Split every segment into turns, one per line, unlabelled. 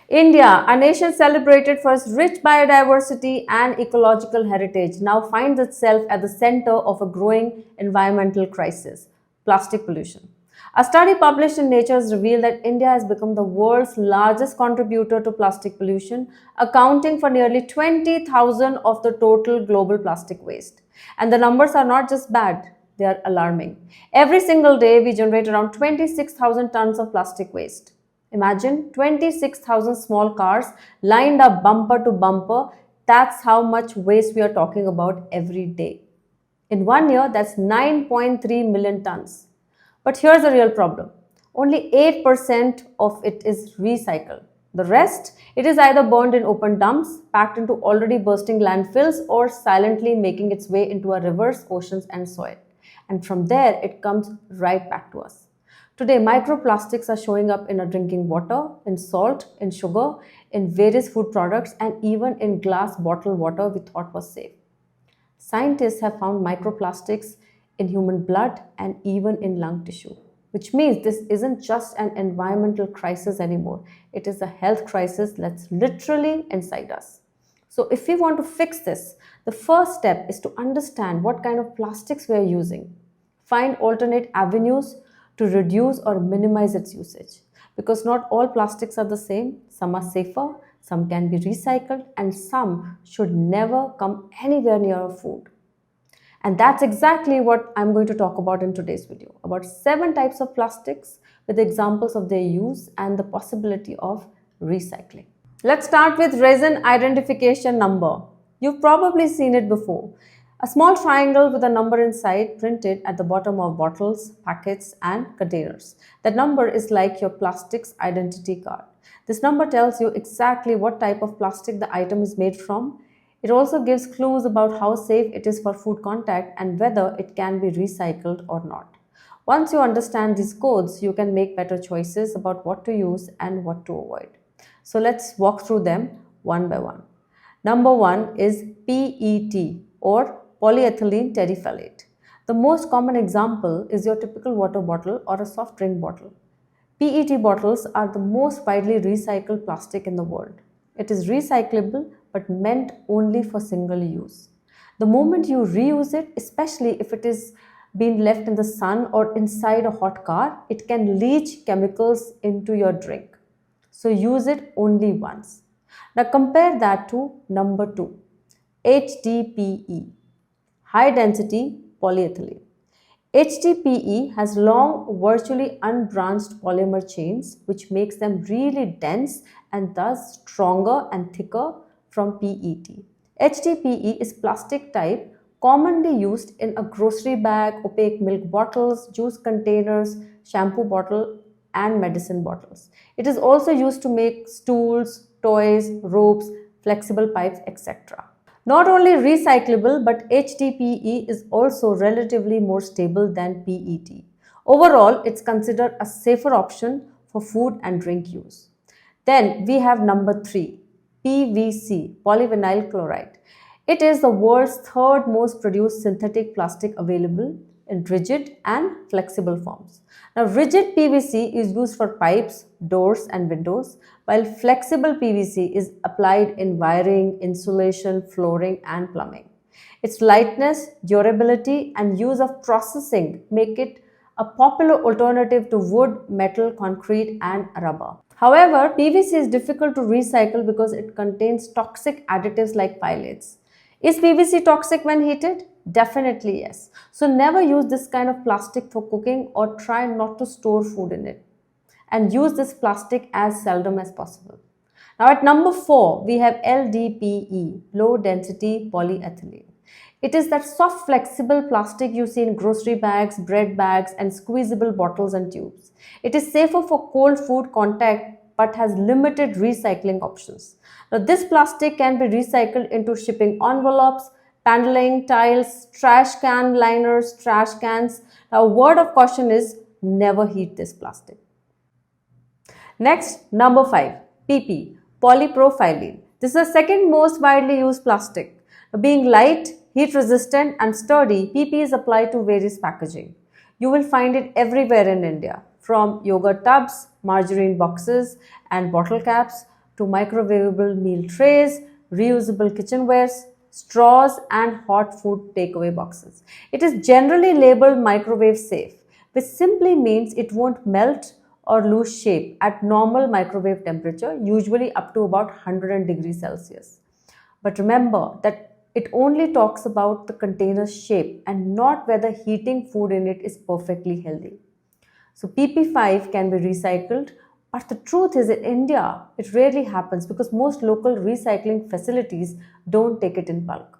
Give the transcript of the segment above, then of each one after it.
India, a nation celebrated for its rich biodiversity and ecological heritage, now finds itself at the center of a growing environmental crisis: plastic pollution. A study published in Nature has revealed that India has become the world's largest contributor to plastic pollution, accounting for nearly 20,000 of the total global plastic waste. And the numbers are not just bad, they are alarming. Every single day, we generate around 26,000 tons of plastic waste. Imagine 26,000 small cars lined up bumper to bumper. That's how much waste we are talking about every day. In 1 year, that's 9.3 million tons. But here's the real problem: only 8% of it is recycled. The rest, it is either burned in open dumps, packed into already bursting landfills, or silently making its way into our rivers, oceans, and soil. And from there, it comes right back to us. Today, microplastics are showing up in our drinking water, in salt, in sugar, in various food products, and even in glass bottled water we thought was safe. Scientists have found microplastics in human blood and even in lung tissue, which means this isn't just an environmental crisis anymore. It is a health crisis that's literally inside us. So, if we want to fix this, the first step is to understand what kind of plastics we are using. Find alternate avenues to reduce or minimize its usage. Because not all plastics are the same, some are safer, some can be recycled, and some should never come anywhere near our food. And that's exactly what I'm going to talk about in today's video, about 7 types of plastics with examples of their use and the possibility of recycling. Let's start with resin identification number. You've probably seen it before. A small triangle with a number inside printed at the bottom of bottles, packets, and containers. That number is like your plastics identity card. This number tells you exactly what type of plastic the item is made from. It also gives clues about how safe it is for food contact and whether it can be recycled or not. Once you understand these codes, you can make better choices about what to use and what to avoid. So let's walk through them one by one. Number 1 is PET, or polyethylene terephthalate. The most common example is your typical water bottle or a soft drink bottle. PET bottles are the most widely recycled plastic in the world. It is recyclable but meant only for single use. The moment you reuse it, especially if it is being left in the sun or inside a hot car, it can leach chemicals into your drink. So use it only once. Now compare that to number 2, HDPE, high density polyethylene. HDPE has long, virtually unbranched polymer chains, which makes them really dense and thus stronger and thicker from PET. HDPE is plastic type commonly used in a grocery bag, opaque milk bottles, juice containers, shampoo bottle, and medicine bottles. It is also used to make stools, toys, ropes, flexible pipes, etc. Not only recyclable, but HDPE is also relatively more stable than PET. Overall, it's considered a safer option for food and drink use. Then we have number 3, PVC, polyvinyl chloride. It is the world's third most produced synthetic plastic available in rigid and flexible forms. Now, rigid PVC is used for pipes, doors, and windows, while flexible PVC is applied in wiring, insulation, flooring, and plumbing. Its lightness, durability, and use of processing make it a popular alternative to wood, metal, concrete, and rubber. However, PVC is difficult to recycle because it contains toxic additives like phthalates. Is PVC toxic when heated? Definitely yes. So never use this kind of plastic for cooking or try not to store food in it. And use this plastic as seldom as possible. Now at number 4, we have LDPE, low density polyethylene. It is that soft flexible plastic you see in grocery bags, bread bags, and squeezable bottles and tubes. It is safer for cold food contact but has limited recycling options. Now, this plastic can be recycled into shipping envelopes, paneling, tiles, trash can liners, trash cans. Now, a word of caution is never heat this plastic. Next, number 5, PP, polypropylene. This is the second most widely used plastic. Being light, heat resistant, and sturdy, PP is applied to various packaging. You will find it everywhere in India, from yogurt tubs, margarine boxes, and bottle caps to microwavable meal trays, reusable kitchenwares, straws, and hot food takeaway boxes. It is generally labeled microwave safe, which simply means it won't melt or lose shape at normal microwave temperature, usually up to about 100 degrees Celsius. But remember that it only talks about the container's shape and not whether heating food in it is perfectly healthy. So PP5 can be recycled, but the truth is in India, it rarely happens because most local recycling facilities don't take it in bulk.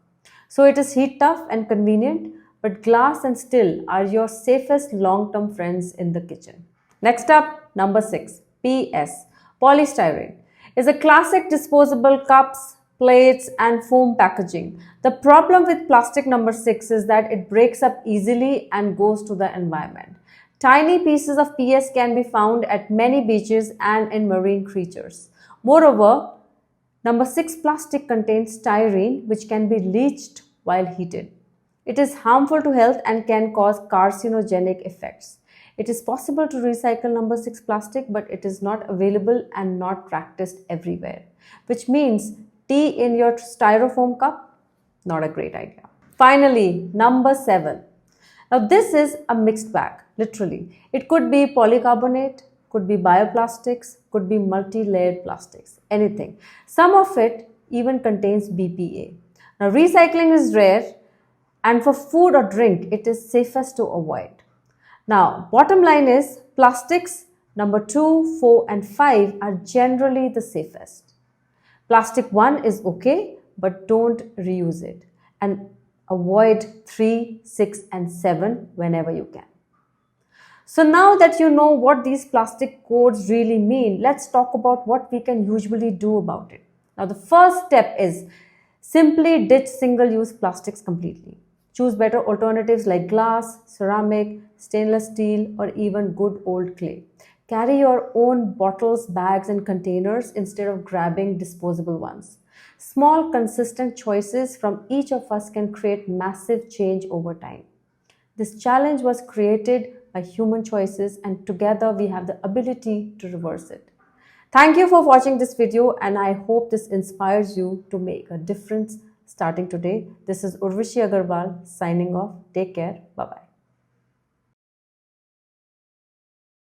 So it is heat tough and convenient, but glass and steel are your safest long-term friends in the kitchen. Next up, number 6, PS, polystyrene, is a classic disposable cups, plates, and foam packaging. The problem with plastic number 6 is that it breaks up easily and goes to the environment. Tiny pieces of PS can be found at many beaches and in marine creatures. Moreover, number 6 plastic contains styrene, which can be leached while heated. It is harmful to health and can cause carcinogenic effects. It is possible to recycle number 6 plastic, but it is not available and not practiced everywhere, which means tea in your styrofoam cup, not a great idea. Finally, number 7. Now, this is a mixed bag, literally. It could be polycarbonate, could be bioplastics, could be multi-layered plastics, anything. Some of it even contains BPA. Now, recycling is rare, and for food or drink, it is safest to avoid. Now, bottom line is plastics number 2, 4, and 5 are generally the safest. Plastic 1 is okay, but don't reuse it. And avoid 3, 6, and 7 whenever you can. So now that you know what these plastic codes really mean, let's talk about what we can usually do about it. Now, the first step is simply ditch single-use plastics completely. Choose better alternatives like glass, ceramic, stainless steel, or even good old clay. Carry your own bottles, bags, and containers instead of grabbing disposable ones. Small, consistent choices from each of us can create massive change over time. This challenge was created by human choices, and together we have the ability to reverse it. Thank you for watching this video, and I hope this inspires you to make a difference starting today. This is Urvashi Agarwal signing off. Take care. Bye-bye.